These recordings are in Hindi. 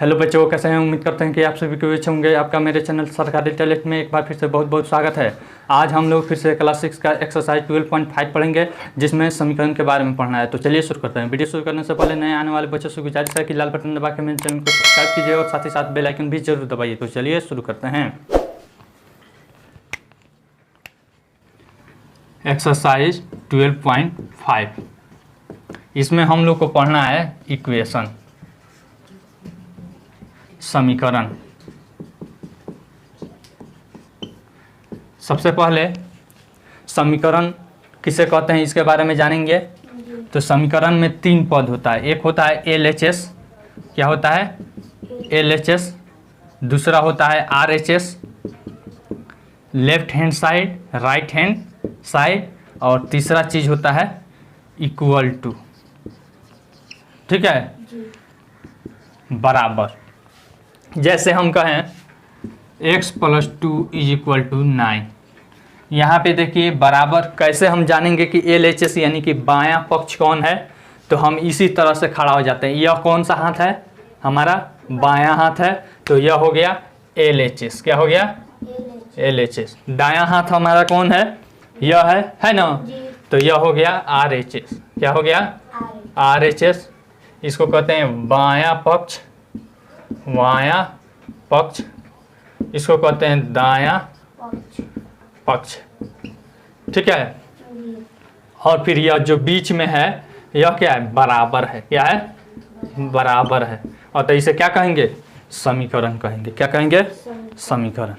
हेलो बच्चों, कैसे हैं? उम्मीद करते हैं कि आप सभी को अच्छे होंगे। आपका मेरे चैनल सरकारी टैलेंट में एक बार फिर से बहुत बहुत स्वागत है। आज हम लोग फिर से क्लास 6 का एक्सरसाइज 12.5 पढ़ेंगे, जिसमें समीकरण के बारे में पढ़ना है। तो चलिए शुरू करते हैं। वीडियो शुरू करने से पहले नए आने वाले बच्चों से गुजारिश है कि लाल बटन दबा के मेरे चैनल को सब्सक्राइब कीजिए और साथ ही साथ बेल आइकन भी जरूर दबाइए। तो चलिए शुरू करते हैं। एक्सरसाइज 12.5, इसमें हम लोग को पढ़ना है इक्वेशन, समीकरण। सबसे पहले समीकरण किसे कहते हैं इसके बारे में जानेंगे। तो समीकरण में 3 पद होता है। एक होता है LHS, क्या होता है LHS। दूसरा होता है RHS, left hand side, right hand side. और तीसरा चीज होता है इक्वल टू, ठीक है, बराबर। जैसे हम कहें x + 2 = 9। यहाँ पे देखिए बराबर कैसे हम जानेंगे कि LHS यानी कि बायां पक्ष कौन है। तो हम इसी तरह से खड़ा हो जाते हैं। यह कौन सा हाथ है? हमारा बायां हाथ है, तो यह हो गया LHS। क्या हो गया? LHS। दायां हाथ हमारा कौन है? यह है ना? तो यह हो गया RHS। क्या हो गया? RHS। इसको कहते हैं बायां पक्ष, बायां पक्ष। इसको कहते हैं दायां पक्ष, ठीक है। और फिर यह जो बीच में है यह क्या है? बराबर है। क्या है? बराबर है। और तो इसे क्या कहेंगे? समीकरण कहेंगे। क्या कहेंगे? समीकरण।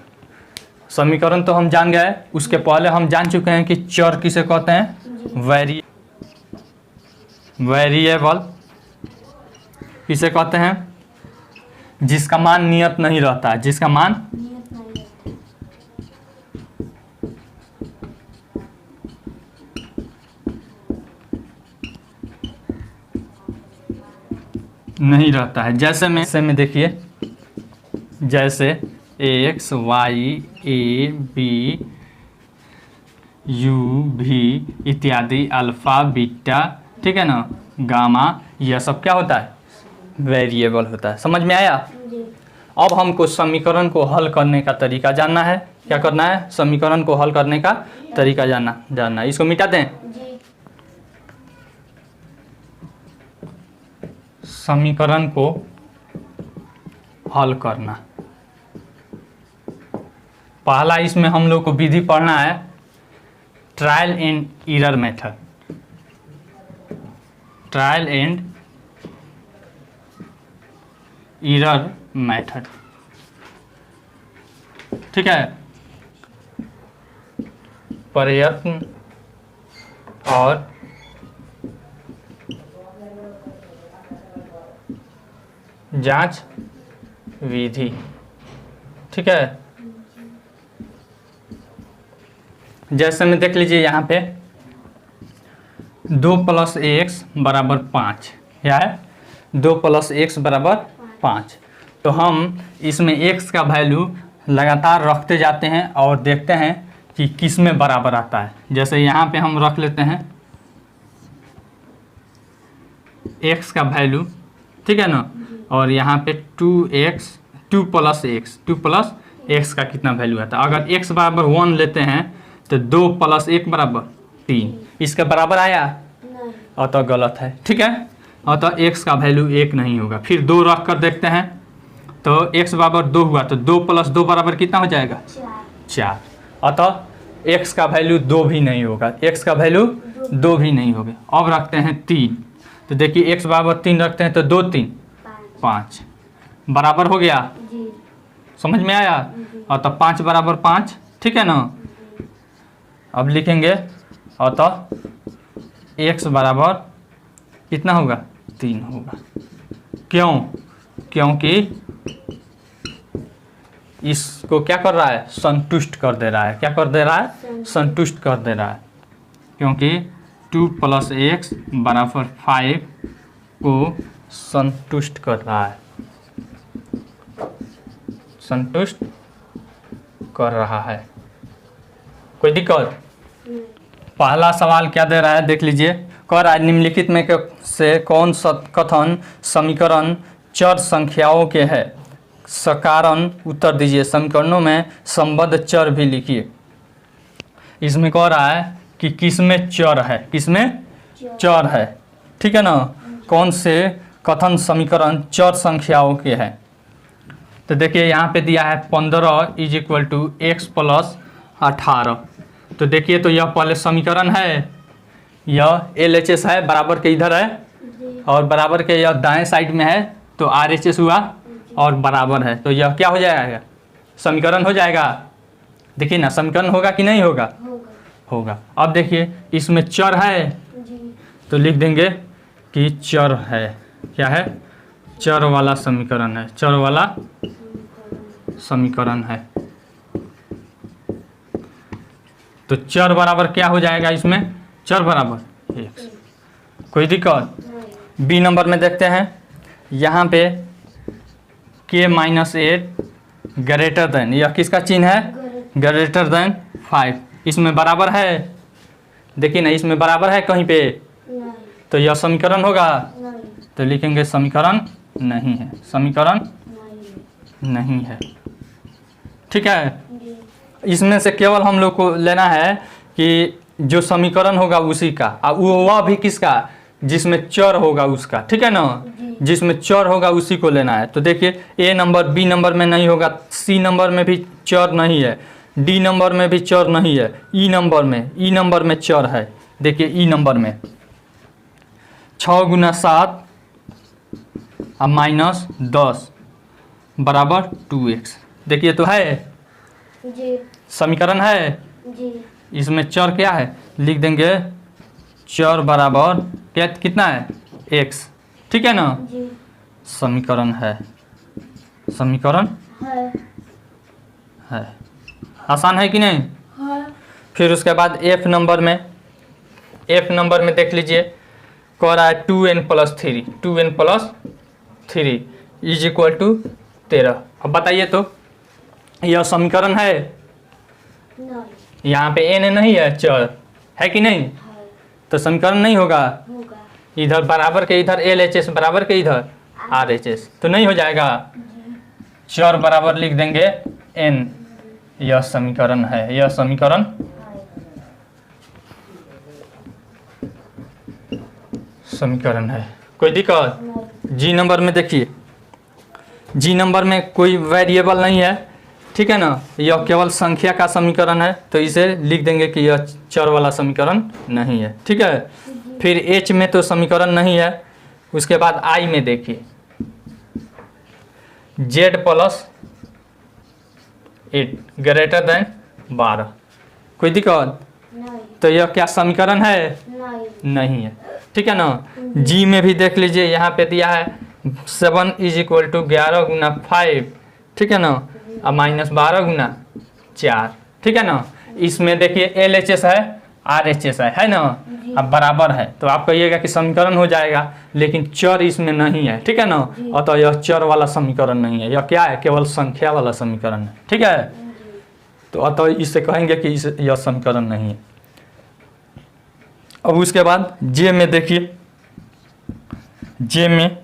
समीकरण तो हम जान गए। उसके पहले हम जान चुके हैं कि चर किसे कहते हैं? वेरिएबल किसे कहते हैं? जिसका मान नियत नहीं रहता है। जिसका मान नहीं रहता है। जैसे में देखिए, जैसे x, y, a, b, u, v इत्यादि, अल्फा, बीटा, ठीक है ना, गामा, यह सब क्या होता है? वेरिएबल होता है। समझ में आया? अब हमको समीकरण को हल करने का तरीका जानना है। क्या करना है? समीकरण को हल करने का तरीका जानना है। इसको मिटा दें। समीकरण को हल करना, पहला इसमें हम लोग को विधि पढ़ना है trial and error method. Trial and error method, ठीक है। प्रयत्न और जांच विधि, ठीक है। जैसे में देख लीजिए यहाँ पे 2 + x = 5। क्या है? 2 + x = 5। तो हम इसमें x का वैल्यू लगातार रखते जाते हैं और देखते हैं कि किस में बराबर आता है। जैसे यहाँ पे हम रख लेते हैं x का वैल्यू, ठीक है ना। और यहाँ पे 2 + x का कितना वैल्यू आता है? अगर x = 1 लेते हैं तो 2 + 1 = 3। इसका बराबर आया? और तो गलत है, ठीक है। और तो x का वैल्यू 1 नहीं होगा। फिर 2 रख कर देखते हैं तो x = 2 हुआ, तो 2 + 2 = कितना हो जाएगा? 4। अतः x का वैल्यू 2 भी नहीं होगा। x का वैल्यू 2 भी नहीं होगा। अब रखते हैं 3। तो देखिए x = 3 रखते हैं तो 2 × 3 = 5, बराबर हो गया। समझ में आया? और तो 5 = 5, ठीक है ना। अब लिखेंगे अतः x बराबर कितना होगा? 3 होगा। क्यों? क्योंकि इसको क्या कर रहा है? संतुष्ट कर दे रहा है। क्या कर दे रहा है? संतुष्ट कर दे रहा है। क्योंकि 2 + x = 5 को संतुष्ट कर रहा है। संतुष्ट कर रहा है। कोई दिक्कत? पहला सवाल क्या दे रहा है? देख लीजिए। कह रहा है निम्नलिखित में से कौन सा कथन समीकरण चर संख्याओं के है। सकारण उत्तर दीजिए। समीकरणों में संबद्ध चर भी लिखिए। इसमें कह रहा है कि किसमें चर है, किसमें चर है, ठीक है ना। कौन से कथन समीकरण चर संख्याओं के हैं। तो देखिए यहाँ पे दिया है 15 is equal to X plus 18। तो देखिए तो यह पहले समीकरण है, यह LHS है, बराबर के इधर है और बराबर के यह दाएं साइड में है, तो RHS हुआ और बराबर है, तो यह क्या हो जाएगा, समीकरण हो जाएगा। देखिए ना समीकरण होगा कि नहीं होगा, होगा। अब देखिए इसमें चर है तो लिख देंगे कि चर है, क्या है, चर वाला समीकरण है, चर वाला समीकरण है। तो चर बराबर क्या हो जाएगा, इसमें चर बराबर x। कोई दिक्कत। बी नंबर में देखते हैं, यहाँ पे k-8 ग्रेटर देन, यह किसका चिन्ह है, ग्रेटर देन 5। इसमें बराबर है, देखिए ना इसमें बराबर है कहीं पे, तो यह समीकरण होगा, तो लिखेंगे समीकरण नहीं है, समीकरण नहीं है, ठीक है। इसमें से केवल हम लोग को लेना है कि जो समीकरण होगा उसी का, और वह भी किसका, जिसमें चर होगा उसका, ठीक है ना, जिसमें चर होगा उसी को लेना है। तो देखिए ए नंबर, बी नंबर में नहीं होगा, सी नंबर में भी चर नहीं है, डी नंबर में भी चर नहीं है, ई नंबर में चर है। देखिए ई नंबर में 6 गुना 7 और माइनस 10 बराबर 2x। देखिए तो है जी, समीकरण है जी। इसमें चर क्या है, लिख देंगे चर बराबर क्या, कितना है, x, ठीक है ना। जी, समीकरण है, समीकरण है। आसान है कि नहीं। है। फिर उसके बाद एफ नंबर में देख लीजिए, कह रहा है 2n plus 3 is equal to 13। अब बताइए तो यह समीकरण है, नहीं, यहाँ पे n नहीं है, चर है कि नहीं, है, तो समीकरण नहीं होगा। होगा। इधर बराबर के इधर LHS, बराबर के इधर RHS, तो नहीं हो जाएगा। चर बराबर लिख देंगे n, यह समीकरण है, यह समीकरण समीकरण है। कोई दिक्कत। नहीं, जी नंबर में देखिए, जी नंबर में कोई वेरिएबल नहीं है, ठीक है ना, यह केवल संख्या का समीकरण है, तो इसे लिख देंगे कि यह चर वाला समीकरण नहीं है, ठीक है। फिर एच में तो समीकरण नहीं है। उसके बाद आई में देखिए, z प्लस 8 ग्रेटर देन 12। कोई दिक्कत। नहीं, तो यह क्या समीकरण है, नहीं, नहीं है, ठीक है ना। जी में भी देख लीजिए, यहाँ पे दिया है 7 इज इक्वल टू 11 गुना 5, ठीक है ना, और माइनस 12 गुना 4, ठीक है ना। इसमें देखिए LHS है, RHS है ना, अब बराबर है, तो आप कहिएगा कि समीकरण हो जाएगा, लेकिन चर इसमें नहीं है, ठीक है ना। अतः यह चर वाला समीकरण नहीं है, यह क्या है, केवल संख्या वाला समीकरण है, ठीक है। तो अतः इससे कहेंगे कि यह समीकरण नहीं है। अब उसके बाद जे में देखिए, जे में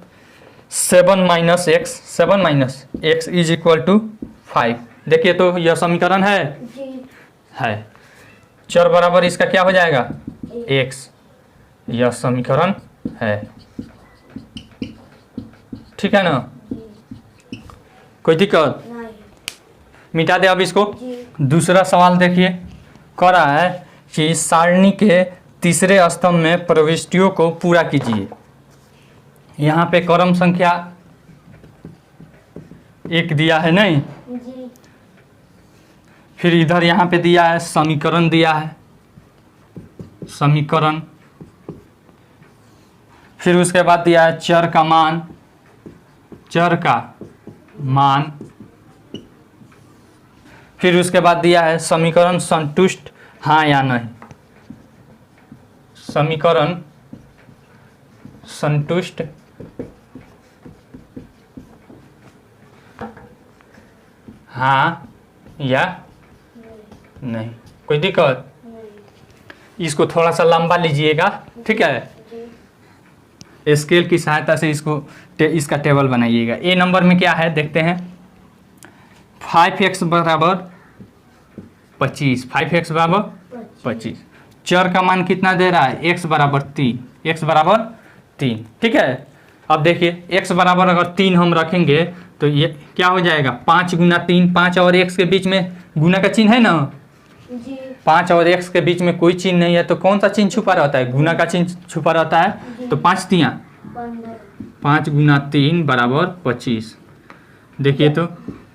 7 minus X is equal to 5। देखिए तो यह समीकरण जी, है। चर बराबर इसका क्या हो जाएगा, x, यह समीकरण है, ठीक है ना। कोई दिक्कत। नहीं, मिटा दे अब इसको। जी, दूसरा सवाल देखिए, कह रहा है कि सारणी के तीसरे स्तंभ में प्रविष्टियों को पूरा कीजिए। यहाँ पे क्रम संख्या 1 दिया है नहीं, जी, फिर इधर यहाँ पे दिया है समीकरण, दिया है समीकरण, फिर उसके बाद दिया है चर का मान, फिर उसके बाद दिया है समीकरण संतुष्ट हाँ या नहीं, समीकरण संतुष्ट हाँ या नहीं। कोई दिक्कत। नहीं, इसको थोड़ा सा लंबा लीजिएगा, ठीक है। जी, स्केल की सहायता से इसका टेबल बनाइएगा। ए नंबर में क्या है देखते हैं। 5x बराबर 25, 5x बराबर 25। चर का मान कितना दे रहा है, x बराबर 3, x बराबर 3। ठीक है, अब देखिए x बराबर अगर 3 हम रखेंगे तो ये क्या हो जाएगा, 5 गुना 3, 5 और x के बीच में गुना का चिन्ह है ना, जी 5 और x के बीच में कोई चिन्ह नहीं है तो कौन सा चिन्ह छुपा रहता है, गुना का चिन्ह छुपा रहता है। तो 5 तियाँ 15 5 गुना 3 बराबर 25। देखिए तो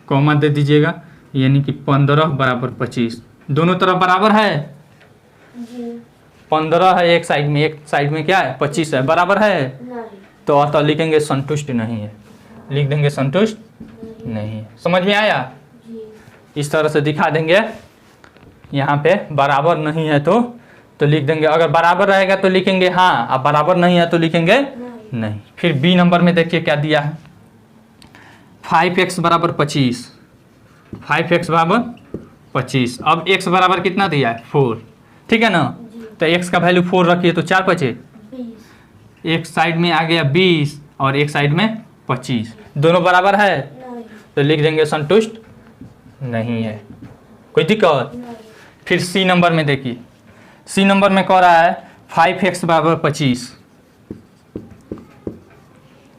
कॉमा दे दीजिएगा, यानी कि 15 बराबर 25। दोनों तरफ बराबर है, जी 15 है एक साइड में क्या है 25 है, बराबर है। नहीं तो अतः लिखेंगे संतुष्ट नहीं है, लिख देंगे संतुष्ट नहीं है। समझ में आया, जी इस तरह से दिखा देंगे। यहाँ पे बराबर नहीं है तो लिख देंगे, अगर बराबर रहेगा तो लिखेंगे हाँ, अब बराबर नहीं है तो लिखेंगे नहीं। फिर बी नंबर में देखिए क्या दिया है, 5x बराबर 25, 5x बराबर 25। अब x बराबर कितना दिया है 4, ठीक है ना। तो x का वैल्यू 4 रखिए तो 4 बचे, 20 एक साइड में आ गया 20 और एक साइड में 25, दोनों बराबर है नहीं तो लिख देंगे संतुष्ट नहीं है। कोई दिक्कत। नहीं फिर सी नंबर में देखिए, सी नंबर में कह रहा है 5x बराबर 25।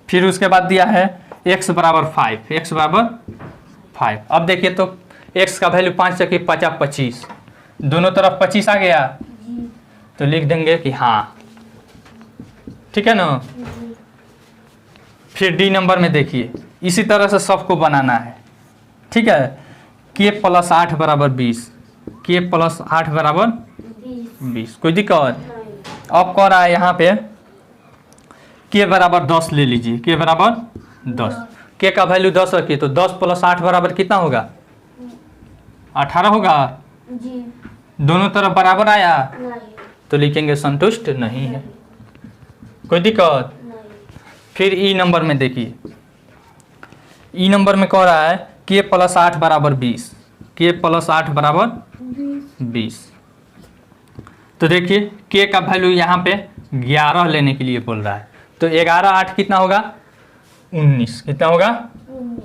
फिर उसके बाद दिया है x बराबर 5, x बराबर 5। अब देखिए तो x का वैल्यू 5 से 50 25, दोनों तरफ 25 आ गया जी तो लिख देंगे कि हाँ, ठीक है ना। जी फिर डी नंबर में देखिए, इसी तरह से सबको बनाना है, ठीक है। k प्लस 8 बराबर 20, k प्लस 8 बराबर 20। कोई दिक्कत। नहीं अब कह रहा है यहाँ पे k बराबर 10 ले लीजिए, k बराबर 10, k का वैल्यू 10 रखिए तो 10 प्लस 8 बराबर कितना होगा, 18 होगा। जी दोनों तरफ बराबर आया नहीं तो लिखेंगे संतुष्ट नहीं है। कोई दिक्कत। नहीं फिर ई नंबर में देखिए, ई नंबर में कह रहा है k प्लस 8 बराबर 20, k प्लस 8 बराबर 20। तो देखिए k का वैल्यू यहाँ पे 11 लेने के लिए बोल रहा है, तो 11 8 कितना होगा 19, कितना होगा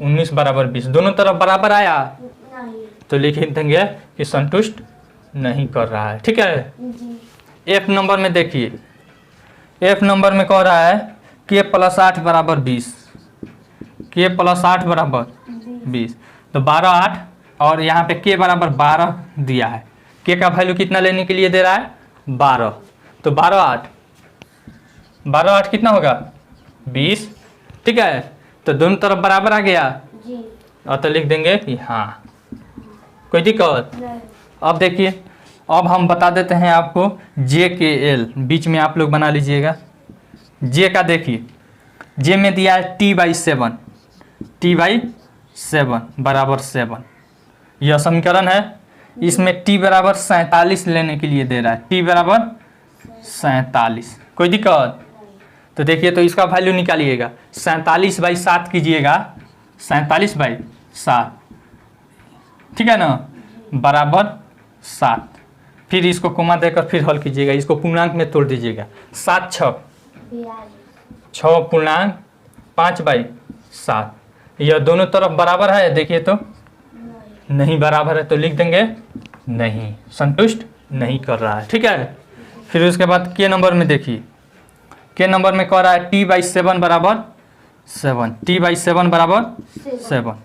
19 बराबर 20। दोनों तरफ बराबर आया नहीं तो लिख देंगे कि संतुष्ट नहीं कर रहा है, ठीक है। जी एफ नंबर में देखिए, एफ नंबर में कह रहा है k प्लस 8 बराबर 20, k प्लस 8 बराबर 20। तो 12 8 और यहाँ पे k बराबर 12 दिया है, k का वैल्यू कितना लेने के लिए दे रहा है 12। तो 12 8 कितना होगा 20, ठीक है। तो दोनों तरफ बराबर आ गया जी और तो लिख देंगे कि हाँ। कोई दिक्कत। नहीं अब देखिए, अब हम बता देते हैं आपको जे के एल, बीच में आप लोग बना लीजिएगा। जे का देखिए, जे में दिया है t/7, t/7 बराबर 7, यह समीकरण है। इसमें t बराबर 47 लेने के लिए दे रहा है, t बराबर 47। कोई दिक्कत। तो देखिए तो इसका वैल्यू निकालिएगा, 47/7 कीजिएगा, 47/7, ठीक है ना, बराबर 7। फिर इसको कोमा देकर फिर हल कीजिएगा, इसको पूर्णांक में तोड़ दीजिएगा, 7 6 6 पूर्णांक 5/7। यह दोनों तरफ बराबर है, देखिए तो नहीं बराबर है तो लिख देंगे नहीं, संतुष्ट नहीं कर रहा है, ठीक है। फिर उसके बाद के नंबर में देखिए, के नंबर में कह रहा है t/7 बराबर 7, t/7 बराबर 7।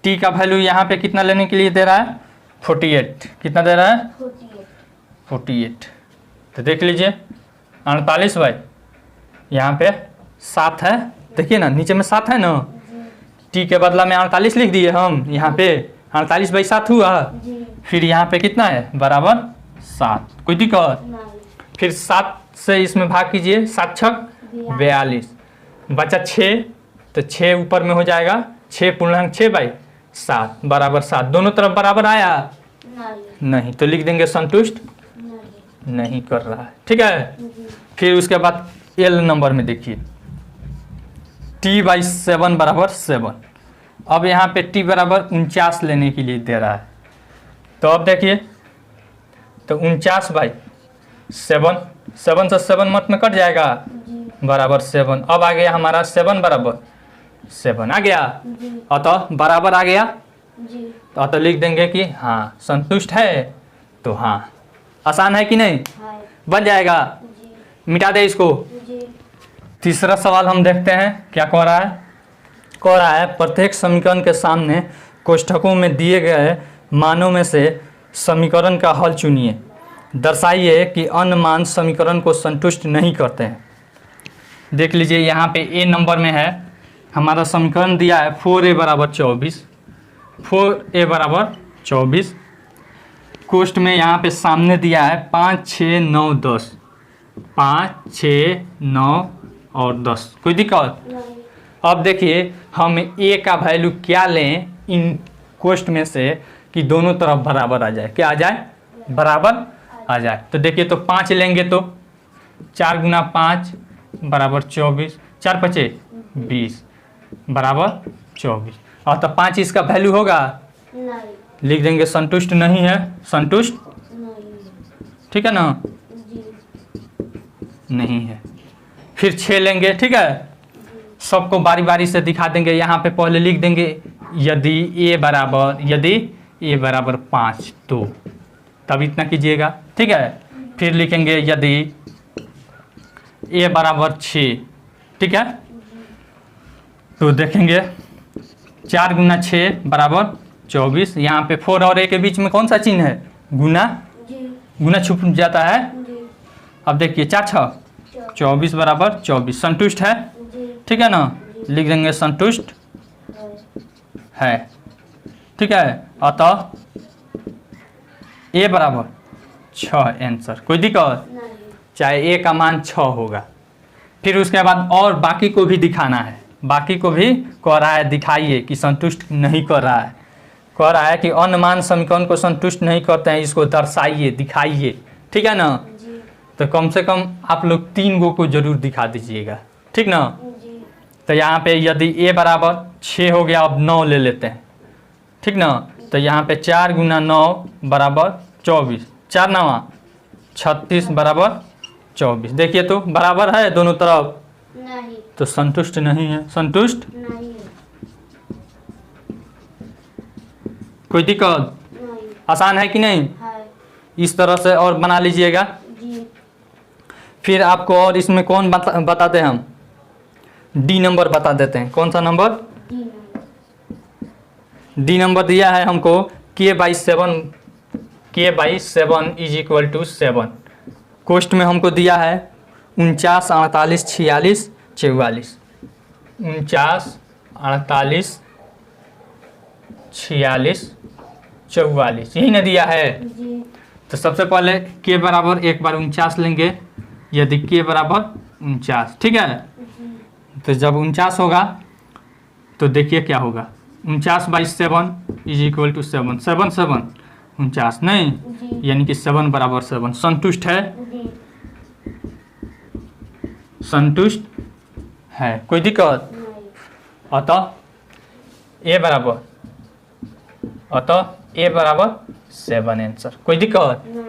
t का वैल्यू यहाँ पे कितना लेने के लिए दे रहा है 48, कितना दे रहा है 48। तो देख लीजिए 48 बाई यहाँ पे 7 है, देखिए ना नीचे में 7 है ना, t के बदला में 48 लिख दिए हम, यहाँ पे 48/7 हुआ। फिर यहाँ पे कितना है बराबर 7। कोई दिक्कत। फिर 7 से इसमें भाग कीजिए, 7 6 42, बचा 6, तो 6 ऊपर में हो जाएगा, 6 पूर्णांक 6/7 बराबर 7। दोनों तरफ बराबर आया नहीं तो लिख देंगे संतुष्ट नहीं कर रहा है, ठीक है। फिर उसके बाद एल नंबर में देखिए, t/7 बराबर 7। अब यहाँ पे t बराबर 49 लेने के लिए दे रहा है, तो अब देखिए तो 49/7, 7 से 7 मत में कट जाएगा, बराबर 7। अब आ गया हमारा 7 बराबर 7 आ गया, जी अतः बराबर आ गया, जी तो अतः लिख देंगे कि हाँ संतुष्ट है। तो हाँ, आसान है कि नहीं, है बन जाएगा। जी मिटा दे इसको। जी तीसरा सवाल हम देखते हैं क्या कह रहा है। कह रहा है प्रत्येक समीकरण के सामने कोष्ठकों में दिए गए मानों में से समीकरण का हल चुनिए, दर्शाइए कि अन्य मान समीकरण को संतुष्ट नहीं करते हैं। देख लीजिए यहाँ पे ए नंबर में है, हमारा समीकरण दिया है 4a बराबर 24, 4a बराबर 24। कोष्ठ में यहाँ पे सामने दिया है 5 6 9 10, 5 6 9 और 10। कोई दिक्कत? नहीं अब देखिए हम ए का वैल्यू क्या लें इन कोष्ठ में से कि दोनों तरफ बराबर आ जाए। क्या आ जाए? बराबर आ जाए। तो देखिए, तो 5 लेंगे तो 4 गुना 5 बराबर 24, 4 पचे 20 बराबर 24। और तो 5 इसका वैल्यू होगा, नहीं लिख देंगे संतुष्ट नहीं है, संतुष्ट नहीं ठीक है ना, जी नहीं है। फिर 6 लेंगे, ठीक है, सबको बारी बारी से दिखा देंगे। यहाँ पे पहले लिख देंगे यदि ए बराबर 5 तो, तब इतना कीजिएगा, ठीक है। फिर लिखेंगे यदि ए बराबर 6, ठीक है, तो देखेंगे 4 गुना 6 बराबर 24। यहाँ पे 4 और ए के बीच में कौन सा चिन्ह है? गुना, जी गुना छुप जाता है। जी अब देखिए 4 6 24 बराबर 24, संतुष्ट है, जी ठीक है ना, लिख देंगे संतुष्ट है, ठीक है। अतः ए बराबर 6 आंसर। कोई दिक्कत? नहीं चाहे ए का मान 6 होगा। फिर उसके बाद और बाकी को भी दिखाना है, बाकी को भी कह रहा है दिखाइए कि संतुष्ट नहीं कर रहा है, कह रहा है कि अन्य मान समीकरण को संतुष्ट नहीं करते हैं, इसको दर्शाइए, दिखाइए, ठीक है ना। जी तो कम से कम आप लोग 3 गो को जरूर दिखा दीजिएगा, ठीक ना। जी तो यहाँ पे यदि ए बराबर 6 हो गया, अब 9 ले लेते हैं, ठीक ना। तो यहाँ पे 4 गुना 9 बराबर 24, 4 9 36 बराबर 24। देखिए तो बराबर है दोनों तरफ, नहीं तो संतुष्ट नहीं है, संतुष्ट। नहीं कोई दिक्कत? नहीं आसान है कि नहीं? है इस तरह से और बना लीजिएगा। जी फिर आपको और इसमें कौन बताते हैं हम, डी नंबर बता देते हैं। कौन सा नंबर? डी नहीं डी नंबर दिया है हमको k/7 इज इक्वल टू 7। कोष्ठ में हमको दिया है 49 48 46 44, 49 48 46 44, यही ना दिया है। जी तो सबसे पहले k बराबर एक बार 49 लेंगे, यदि k बराबर 49, ठीक है। तो जब 49 होगा तो देखिए क्या होगा, 49/7 इज इक्वल टू 7, 7 7 49 नहीं, जी यानी कि 7 बराबर 7। संतुष्ट है, जी संतुष्ट है, कोई दिक्कत? नहीं अतः ए बराबर 7 आंसर। कोई दिक्कत? नहीं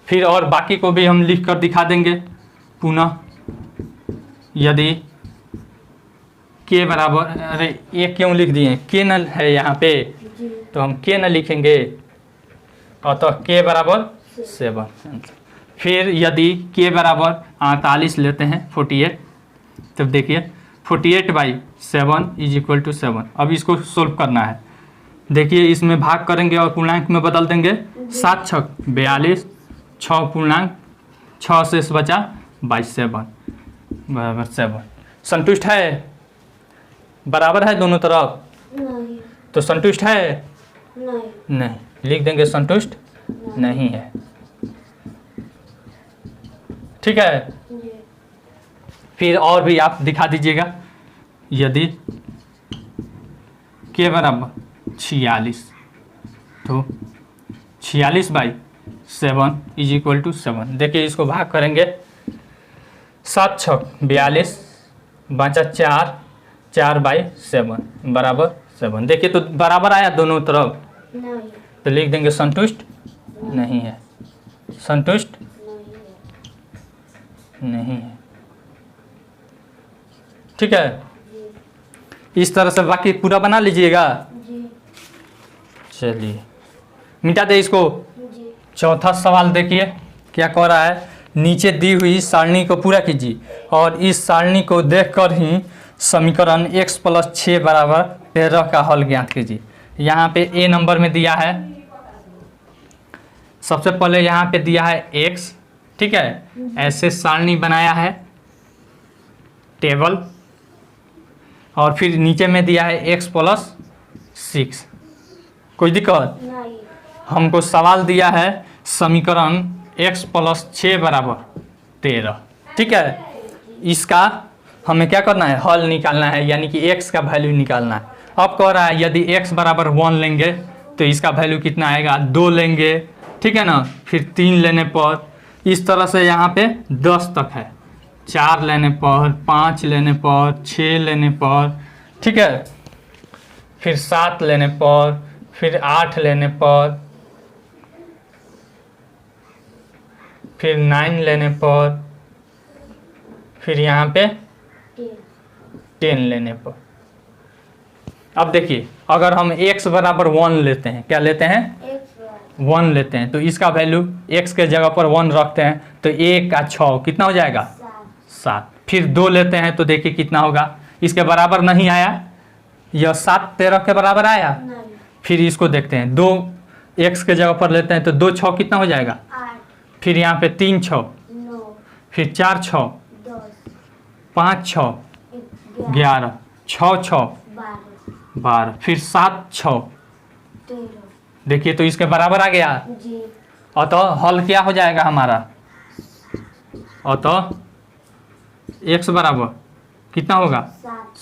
फिर और बाकी को भी हम लिख कर दिखा देंगे पुनः। यदि के बराबर, अरे ए क्यों लिख दिए, के न है यहाँ पे, जी तो हम के न लिखेंगे, अतः के बराबर 7 आंसर। फिर यदि के बराबर 48 लेते हैं 48, तब देखिए 48/7 इज इक्वल टू 7। अब इसको सोल्व करना है। देखिए इसमें भाग करेंगे और पूर्णांक में बदल देंगे, 7 6 42, 6 पूर्णांक 6 से बचा 22/7 बराबर 7। संतुष्ट है, बराबर है दोनों तरफ, नहीं तो संतुष्ट है, नहीं नहीं, लिख देंगे संतुष्ट नहीं है, ठीक है। जी फिर और भी आप दिखा दीजिएगा। यदि के बराबर 46, तो 46/7 इज इक्वल टू 7। देखिए इसको भाग करेंगे, 7 6 42 बचा 4, 4/7 बराबर 7। देखिए तो बराबर आया दोनों तरफ, नहीं तो लिख देंगे संतुष्ट नहीं है, संतुष्ट नहीं नहीं है। ठीक है, जी इस तरह से बाकी पूरा बना लीजिएगा। जी चलिए मिटा दे इसको। जी चौथा सवाल देखिए क्या कह रहा है, नीचे दी हुई सारणी को पूरा कीजिए और इस सारणी को देखकर ही समीकरण x + 6 = 13 का हल ज्ञात कीजिए। यहाँ पे ए नंबर में दिया है, सबसे पहले यहाँ पे दिया है x, ठीक है, ऐसे सारणी बनाया है टेबल, और फिर नीचे में दिया है x + 6। कोई दिक्कत? नहीं हमको सवाल दिया है समीकरण x + 6 = 13, ठीक है। इसका हमें क्या करना है, हल निकालना है, यानी कि x का वैल्यू निकालना है। अब कह रहा है यदि x = 1 लेंगे तो इसका वैल्यू कितना आएगा, 2 लेंगे, ठीक है ना, फिर 3 लेने पर, इस तरह से यहाँ पे 10 तक है, 4 लेने पर, 5 लेने पर, 6 लेने पर, ठीक है, फिर 7 लेने पर, फिर 8 लेने पर, फिर 9 लेने पर, फिर यहाँ पे 10 लेने पर। अब देखिए अगर हम x = 1 लेते हैं, क्या लेते हैं, एक 1 लेते हैं, तो इसका वैल्यू x के जगह पर 1 रखते हैं तो 1 का 6 कितना हो जाएगा, 7। फिर 2 लेते हैं तो देखिए कितना होगा, इसके बराबर नहीं आया, यह 7 13 के बराबर आया। नहीं फिर इसको देखते हैं, 2 x के जगह पर लेते हैं तो 2 6 कितना हो जाएगा, 8 फिर यहाँ पे 3 6, 9 फिर 4 6, 10 5 6 11 11, 6 6 12 12, फिर 7 6, 13 देखिए तो इसके बराबर आ गया। जी अतः हल क्या हो जाएगा हमारा, अतः x बराबर कितना होगा,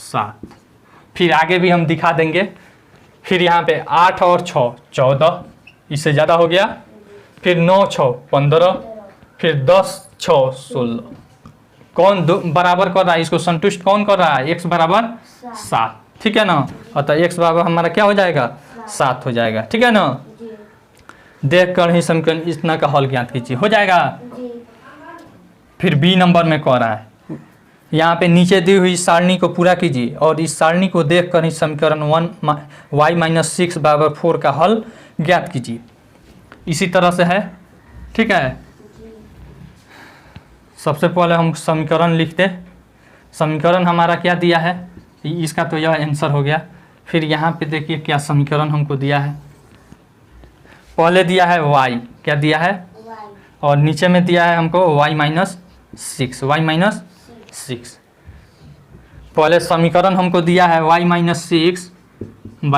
7। फिर आगे भी हम दिखा देंगे। फिर यहाँ पे 8 और 6 14, इससे ज़्यादा हो गया, फिर 9 6 15, फिर 10 6 16। कौन बराबर कर रहा है, इसको संतुष्ट कौन कर रहा है, x = 7, ठीक है ना। अतः x बराबर हमारा क्या हो जाएगा, 7 हो जाएगा, ठीक है ना। जी देख कर ही समीकरण इतना का हल ज्ञात कीजिए, हो जाएगा। जी फिर बी नंबर में कह रहा है, यहाँ पे नीचे दी हुई सारणी को पूरा कीजिए और इस सारणी को देख कर ही समीकरण y - 6 = 4 का हल ज्ञात कीजिए। इसी तरह से है, ठीक है। सबसे पहले हम समीकरण लिखते, समीकरण हमारा क्या दिया है, इसका तो यह आंसर हो गया। फिर यहाँ पे देखिए क्या समीकरण हमको दिया है, पहले दिया है y, क्या दिया है, वाई और नीचे में दिया है हमको y - 6, y - 6। पहले समीकरण हमको दिया है y - 6 =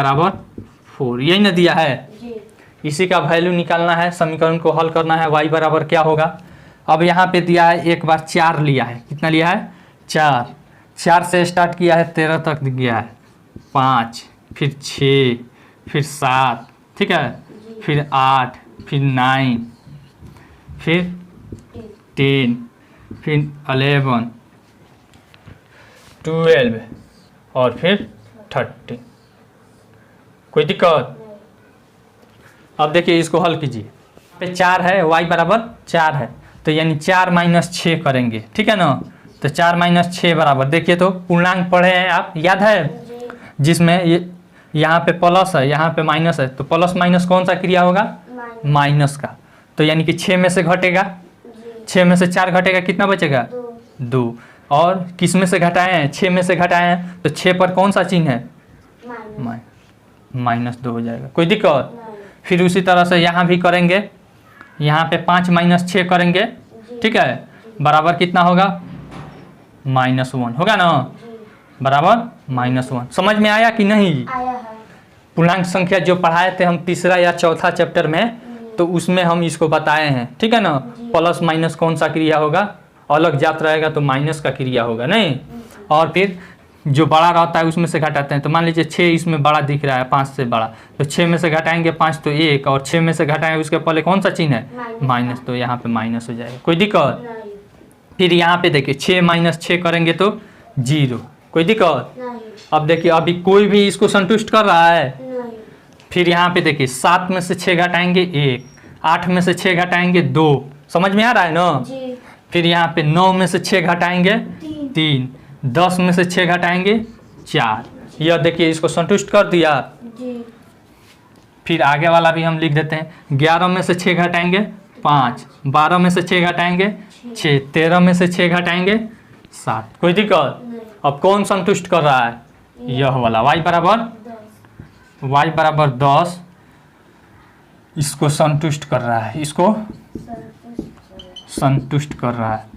4, यही ना दिया है। जी इसी का वैल्यू निकालना है, समीकरण को हल करना है, y बराबर क्या होगा। अब यहाँ पे दिया है, एक बार 4 लिया है, कितना लिया है, 4, 4 से स्टार्ट किया है 13 तक गया है, 5, फिर 6, फिर 7, ठीक है, फिर 8, फिर 9, फिर 10, फिर 11, 12 और फिर 13। कोई दिक्कत? अब देखिए इसको हल कीजिए, पे 4 है, y बराबर 4 है, तो यानी 4 - 6 करेंगे, ठीक है ना। तो 4 - 6 बराबर, देखिए तो पूर्णांक पढ़े हैं आप, याद है, जी जिसमें ये यहाँ पे प्लस है, यहाँ पे माइनस है, तो प्लस माइनस कौन सा क्रिया होगा, माइनस का। तो यानी कि 6 में से घटेगा, जी 6 में से 4 घटेगा, कितना बचेगा, 2 2। और किस में से घटाए हैं, 6 में से घटाए हैं, तो 6 पर कौन सा चिन्ह है, -2 हो जाएगा। कोई दिक्कत? फिर उसी तरह से यहाँ भी करेंगे, यहाँ पे 5 - 6 करेंगे, ठीक है, बराबर कितना होगा, -1 होगा ना, बराबर -1। समझ में आया कि नहीं? आया है पूर्णांक संख्या जो पढ़ाए थे हम तीसरा या चौथा चैप्टर में, तो उसमें हम इसको बताए हैं, ठीक है ना। प्लस माइनस कौन सा क्रिया होगा, अलग जात रहेगा तो माइनस का क्रिया होगा, नहीं। और फिर जो बड़ा रहता है उसमें से घटाते हैं, तो मान लीजिए 6 इसमें बड़ा दिख रहा है, 5 से बड़ा, तो 6 में से घटाएंगे 5 तो 1, और 6 में से घटाएंगे उसके पहले कौन सा चिन्ह है, माइनस, तो यहाँ पे माइनस हो जाएगा। कोई दिक्कत? नहीं फिर यहाँ पे देखिए 6 - 6 करेंगे तो 0। कोई दिक्कत? नहीं अब देखिए अभी कोई भी इसको संतुष्ट कर रहा है। नहीं फिर यहाँ पे देखिए 7 में से 6 घटाएंगे 1, 8 में से 6 घटाएंगे 2, समझ में आ रहा है ना। जी फिर यहाँ पे 9 में से 6 घटाएंगे 3, 10 में से 6 घटाएंगे 4। यह देखिए इसको संतुष्ट कर दिया। जी। फिर आगे वाला भी हम लिख देते हैं। 11 में से 6 घटाएंगे 5, 12 में से 6 घटाएंगे 6, 13 में से 6 घटाएंगे 7। कोई दिक्कत? नहीं। अब कौन संतुष्ट कर रहा है? यह वाला y बराबर 10 इसको संतुष्ट कर रहा है, इसको संतुष्ट कर रहा है।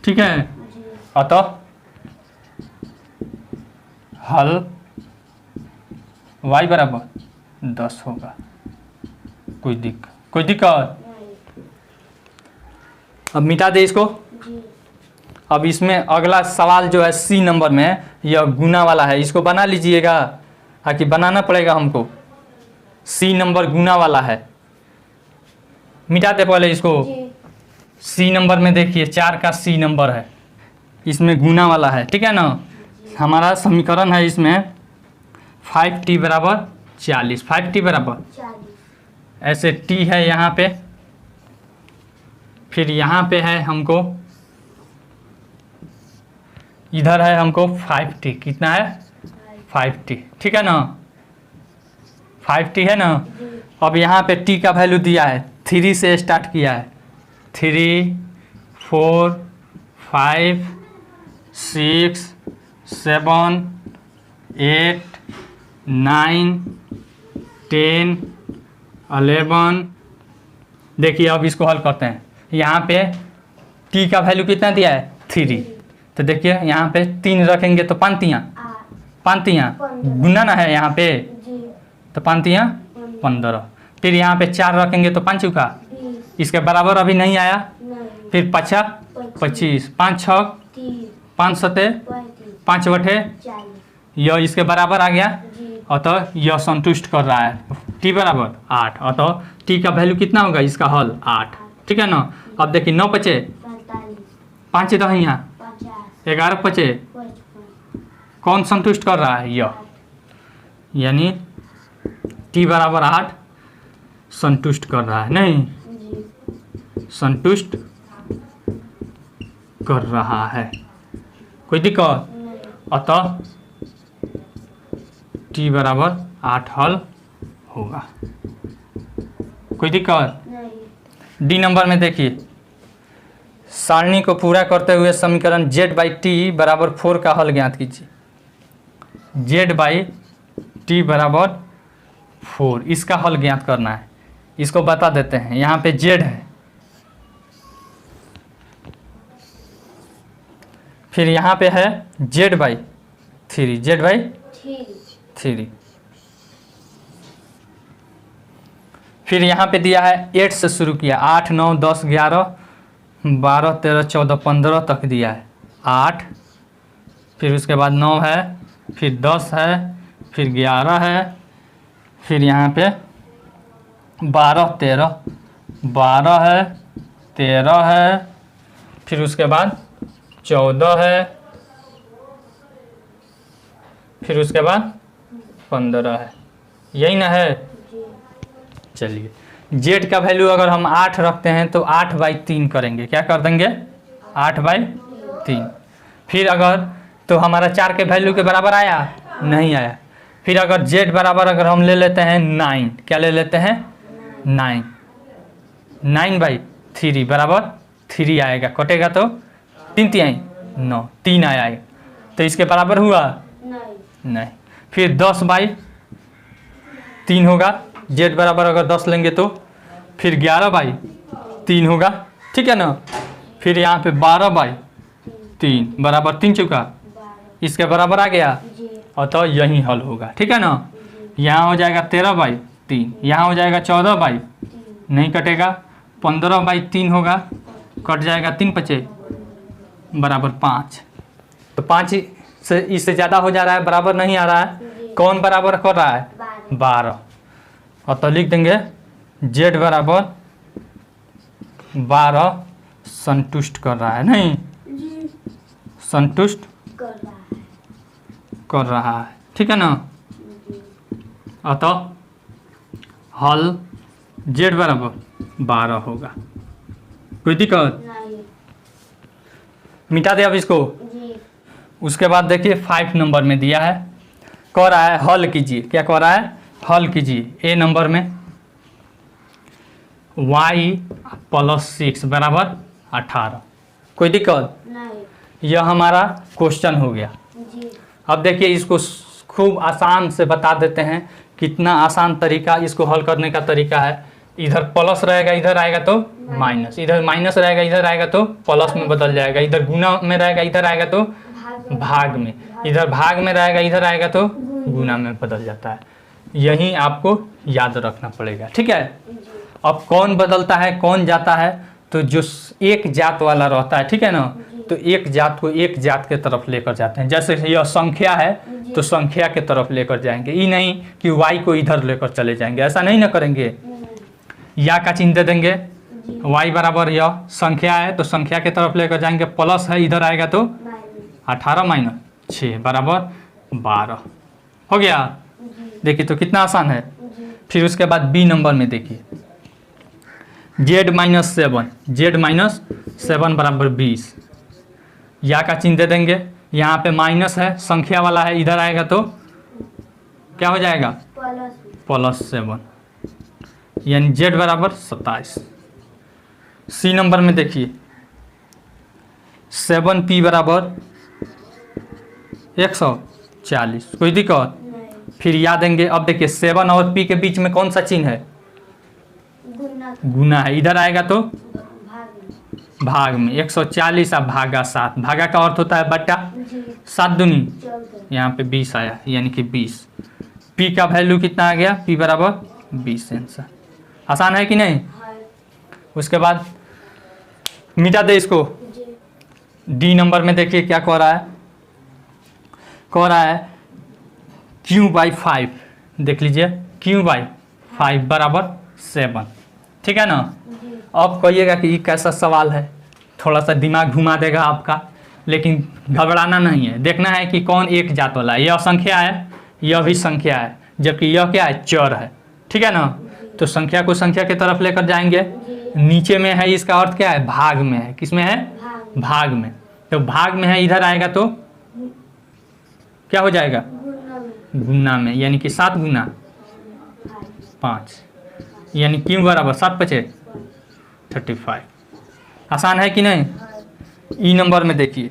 ठीक है, अतः हल y बराबर 10 होगा। कोई दिक्कत? अब मिटा दे इसको। अब इसमें अगला सवाल जो है सी नंबर में, यह गुना वाला है, इसको बना लीजिएगा। कि बनाना पड़ेगा हमको। सी नंबर गुना वाला है, मिटाते पहले इसको। सी नंबर में देखिए 4 का सी नंबर है, इसमें गुना वाला है। ठीक है ना, हमारा समीकरण है इसमें 5t बराबर 40। 5t बराबर 40। ऐसे t है यहाँ पे, फिर यहाँ पे है हमको, इधर है हमको 5t। कितना है? 5t। ठीक है ना, 5t है ना। अब यहाँ पे t का वैल्यू दिया है, 3 से स्टार्ट किया है। 3, 4, 5, 6, 7, 8, 9, 10, 11। देखिए अब इसको हल करते हैं। यहाँ पे t का वैल्यू कितना दिया है? 3। तो देखिए यहाँ पे 3 रखेंगे तो पांतियाँ गुना ना है यहाँ पे, तो पांतियाँ 15। फिर यहाँ पे 4 रखेंगे तो 5 का, इसके बराबर अभी नहीं आया। फिर 5 25, 5 6 5 7 5 बटे, यह इसके बराबर आ गया। अतः यह संतुष्ट कर रहा है। t बराबर 8, अतः t का वैल्यू कितना होगा? इसका हल 8। ठीक है ना। अब देखिए 9 बचे 5 दहिया 11 बचे, कौन संतुष्ट कर रहा है? यह, यानी t बराबर 8 संतुष्ट कर रहा है। नहीं, संतुष्ट कर रहा है। कोई दिक्कत? अतः t बराबर 8 हल होगा। कोई दिक्कत? डी नंबर में देखिए, सारणी को पूरा करते हुए समीकरण z/t बराबर 4 का हल ज्ञात कीजिए। z/t बराबर 4, इसका हल ज्ञात करना है। इसको बता देते हैं। यहाँ पे z है, फिर यहाँ पे है z/3, z/3। फिर यहाँ पे दिया है 8 से शुरू किया, 8 9 10 11 12 13 14 15 तक दिया है। 8, फिर उसके बाद 9 है, फिर 10 है, फिर 11 है, फिर यहाँ पे 12 13 12 है, 13 है, फिर उसके बाद 14 है, फिर उसके बाद 15 है। यही ना है? चलिए, z का वैल्यू अगर हम 8 रखते हैं तो 8/3 करेंगे। क्या कर देंगे? 8/3। फिर अगर तो हमारा 4 के वैल्यू के बराबर आया? नहीं आया। फिर अगर z बराबर अगर हम ले लेते हैं 9, क्या ले लेते हैं? 9, 9/3 बराबर 3 आएगा। कटेगा तो 3 तिहाई 9, 3 आएगा। तो इसके बराबर हुआ? नहीं। फिर 10/3 होगा। z बराबर अगर 10 लेंगे तो फिर 11/3 होगा। ठीक है ना। फिर यहाँ पे 12/3 बराबर 3 चुका, इसके बराबर आ गया। अतः यही हल होगा। ठीक है ना। यहाँ हो जाएगा 13/3, यहाँ हो जाएगा 14/, नहीं कटेगा। 15/3 होगा, कट जाएगा। 3 5 बराबर 5। तो 5 से इससे ज़्यादा हो जा रहा है, बराबर नहीं आ रहा है। कौन बराबर कर रहा है? 12। और तो लिख देंगे z बराबर 12 संतुष्ट कर रहा है। नहीं, संतुष्ट कर रहा है। ठीक है ना। अतः हल z बराबर 12 होगा। कोई दिक्कत? मिटा दे अब इसको। जी। उसके बाद देखिए 5 नंबर में दिया है, कह रहा है हल कीजिए। क्या कह रहा है? हल कीजिए। ए नंबर में y + 6 = 18। कोई दिक्कत? नहीं। यह हमारा क्वेश्चन हो गया। जी। अब देखिए इसको खूब आसान से बता देते हैं, कितना आसान तरीका इसको हल करने का तरीका है। इधर प्लस रहेगा इधर आएगा तो माइनस, इधर माइनस रहेगा इधर आएगा तो प्लस में बदल जाएगा, इधर गुना में रहेगा इधर आएगा तो भाग में, इधर भाग में रहेगा इधर आएगा तो गुना में बदल जाता है। यही आपको याद रखना पड़ेगा, ठीक है। अब कौन बदलता है कौन जाता है, तो जो एक जात वाला रहता है, ठीक है ना, तो एक जात को एक जात के तरफ लेकर जाते हैं। जैसे यह संख्या है तो संख्या के तरफ लेकर जाएंगे, ये नहीं कि y को इधर लेकर चले जाएंगे, ऐसा नहीं ना करेंगे। या का चिन्ह दे देंगे, y बराबर यह संख्या है तो संख्या के तरफ लेकर जाएंगे, प्लस है इधर आएगा तो 18 - 6 = 12 हो गया। देखिए तो कितना आसान है। फिर उसके बाद बी नंबर में देखिए z - 7, z - 7 = 20। या का चिन्ह दे देंगे, यहाँ पे माइनस है संख्या वाला है, इधर आएगा तो क्या हो जाएगा? +7, यानी z = 27। सी नंबर में देखिए 7p = 140। कोई दिक्कत? फिर याद देंगे। अब देखिए 7 और p के बीच में कौन सा चिन्ह है? गुना है, इधर आएगा तो भाग में। 140 और भागा 7, भागा का अर्थ होता है बट्टा, 7 दूनी, यहाँ पे 20 आया यानी कि 20। p का वैल्यू कितना आ गया? p = 20 answer. आसान है कि नहीं? उसके बाद मिटा दे इसको। डी नंबर में देखिए क्या कह रहा है, कह रहा है q/5। देख लीजिए q/5 = 7, ठीक है ना। अब कहिएगा कि ये कैसा सवाल है, थोड़ा सा दिमाग घुमा देगा आपका, लेकिन घबराना नहीं है। देखना है कि कौन एक जात वाला है। यह संख्या है, यह भी संख्या है, जबकि यह क्या है? चर है, ठीक है ना। तो संख्या को संख्या की तरफ लेकर जाएंगे। नीचे में है, इसका अर्थ क्या है? भाग में है। किस में है? भाग में। तो भाग में है, इधर आएगा तो क्या हो जाएगा? गुना में, यानी कि 7 गुना 5, यानी q = 7 × 5 = 35। आसान है कि नहीं? ई नंबर में देखिए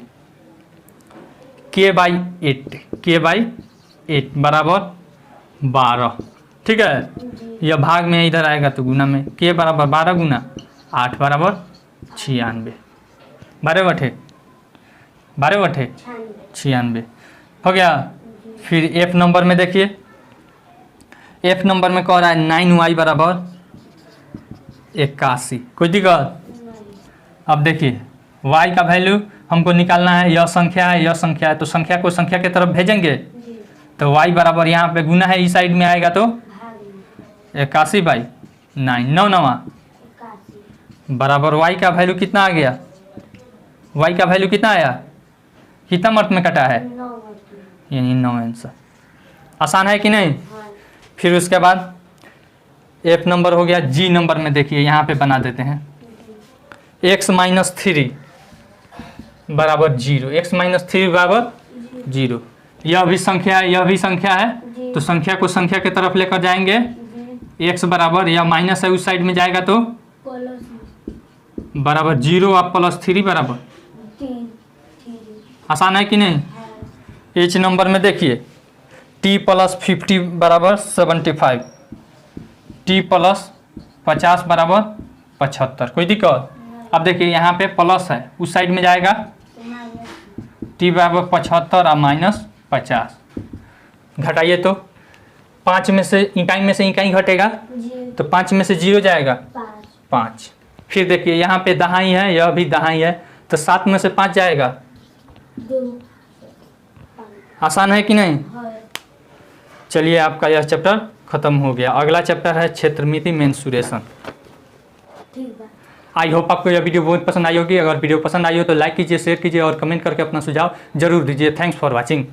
k/8 = 12, ठीक है। यह भाग में इधर आएगा तो गुना में। k = 12 गुना 8 = 96। 12 बटे 96 हो गया। फिर f नंबर में देखिए, f नंबर में कह रहा है 9y = 81। कोई दिक्कत? अब देखिए y का वैल्यू हमको निकालना है। यह संख्या है, यह संख्या है, तो संख्या को संख्या की तरफ भेजेंगे। तो y बराबर यहाँ पे गुना है, इस साइड में आएगा तो 81/9, 9 9 बराबर y का वैल्यू कितना आ गया? y का वैल्यू कितना आया? कितना मर्त में कटा है? यानी 9 आंसर। आसान है कि नहीं? फिर उसके बाद f नंबर हो गया। g नंबर में देखिए यहाँ पे बना देते हैं x - 3 = 0, x - 3 = 0। यह भी संख्या है, यह भी संख्या है, तो संख्या को संख्या की तरफ लेकर जाएंगे। x बराबर, या माइनस है उस साइड में जाएगा तो बराबर 0 और +3 = 3। आसान है कि नहीं? h नंबर में देखिए t + 50 = 75, t + 50 = 75। कोई दिक्कत? अब देखिए यहाँ पे प्लस है, उस साइड में जाएगा t = 75 और -50। घटाइए तो 5 में से इकाई घटेगा, तो 5 में से 0 जाएगा 5। फिर देखिए यहाँ पे दहाई है, यह भी दहाई है, तो 7 में से 5 जाएगा 2। आसान है कि नहीं? चलिए आपका यह चैप्टर खत्म हो गया। अगला चैप्टर है क्षेत्रमिति मेंसुरेशन। आई होप आपको यह वीडियो बहुत पसंद आई होगी। अगर वीडियो पसंद आई हो तो लाइक कीजिए, शेयर कीजिए और कमेंट करके अपना सुझाव जरूर दीजिए। Thanks for watching.